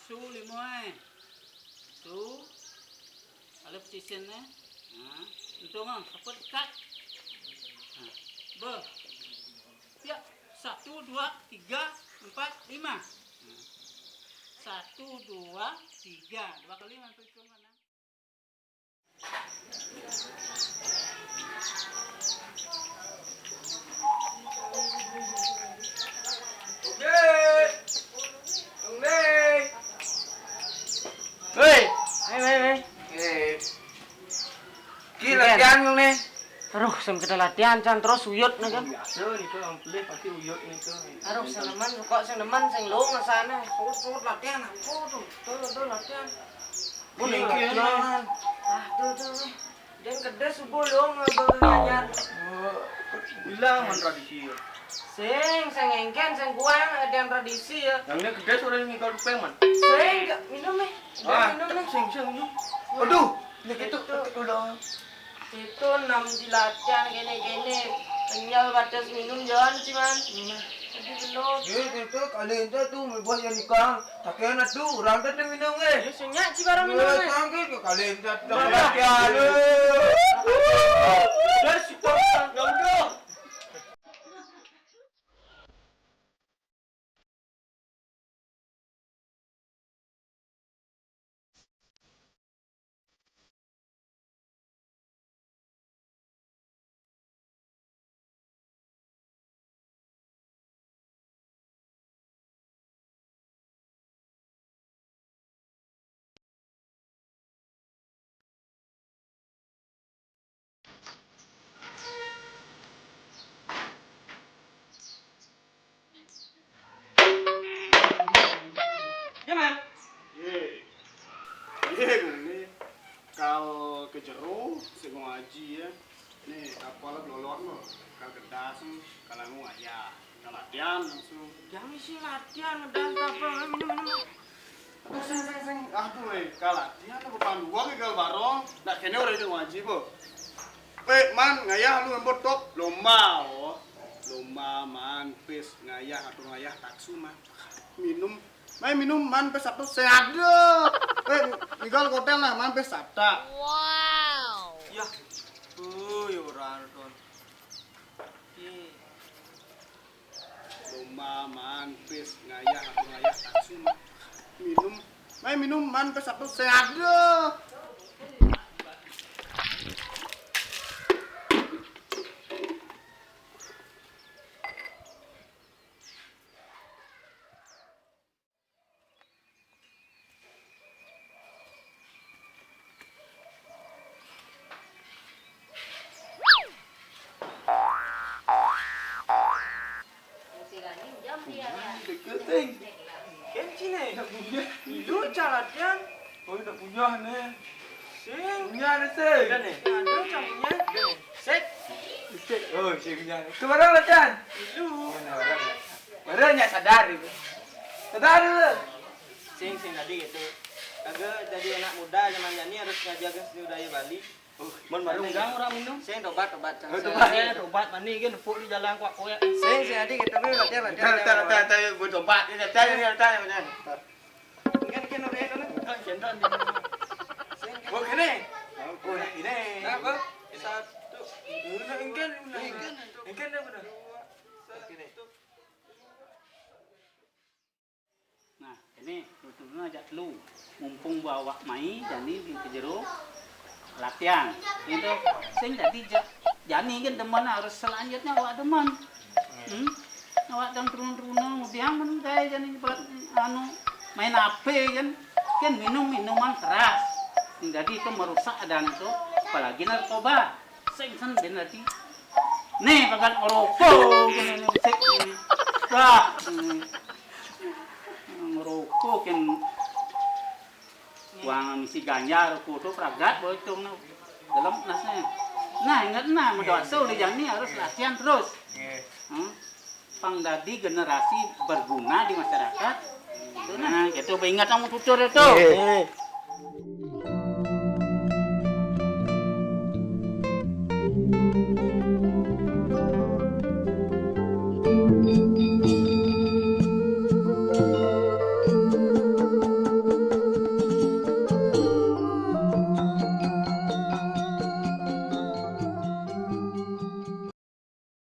Su limoy. Su. Ada positionnya. Untuk mang, cepat cut. Ber. Ya, 1, 2, 3, 4, 5. 1, 2, 3. 2 kali mampu hitung mana? Latihan bang nih. Aduh, sem kita latihan can terus uyut nih kan. Biasa nih tuh ampli pasti uyut nih tuh. Aduh, seneman kok seneman sing lu ngasana. Sud latihan aku tuh latihan. Boleh latihan. Tuh. Dan gede subuh dong nyanyian. Bilang man tradisi ya. Sing engken sing kuang ada yang tradisi ya. Yang ini gede sore ini kalau peng man. Sing minum nih. Minum nih. Sing minum. Aduh, ini gitu udah. Itu 6 di latihan gini kenyal batas minum jalan sih man. Jadi belum. Itu kali itu tuh buat yang nikah. Takkan tuh orang tuh minum Ya senyak sih barang minum nih. Tangkit kali itu latihan. Dah stop enggak. Ini kalau ke jero sing ngaji ya. Nih apalah lolot lo. Kalau kertas kalau ngajak. Kalau latihan langsung. Jangan sih latihan dan apa minum. Sing. Aduh kalau latihan apa panduan ke barong. Nak kene ora itu ngaji po. Man ngayah lu botok lomba oh. Lomba man pes ngayah atau ngayah taksu man. Minum man pes satu sehat. Tinggal hotel lah man pes sabta. Wow. Ya. Orang ton. Lomba man pes ngayah atau ngayah taksu man. Minum man pes satu sehat. Deketing. Kenci nih. Lu latihan. Oh, udah punya nih. Sing. Punya nih, Sing. Ada caranya. Sek. Sing. Oh, Sing punya. Kemana latihan? Lu. Baru nya sadar itu. Sadar lu. Sing tadi gitu. Kagak jadi anak muda zaman ini harus ngajaga seni budaya Bali. Mun malunggang orang minum. Saya obat. Saya obat mani kan puk di jalan kuat koyak. Saya adik kita beli latihan. Tay buat obat ini tay. Kan udah itu nih. Kan jendan. Oh kene. Oh ini. Apa? Satu. Engkan dah benar. Nah, ini tutupnya ajak lu. Mumpung bawa mai jadi di kejero latihan. Itu sing jadi jani kan teman harus selanjutnya awak teman. Awak dan turun-turun mudiang men kae jani anu main HP kan minuman keras. Jadi itu merusak dan itu apalagi narkoba. Sing sen ben tadi. Nih bagan rokok gini sik ini. Wah. Ngerokok kan uang misi ganja rokok itu peragat bocong dalam nasnya. Nah ingat mendoa di jani harus latihan terus. Pang dadi generasi berguna di masyarakat. Nah, gitu ingat kamu tutur itu.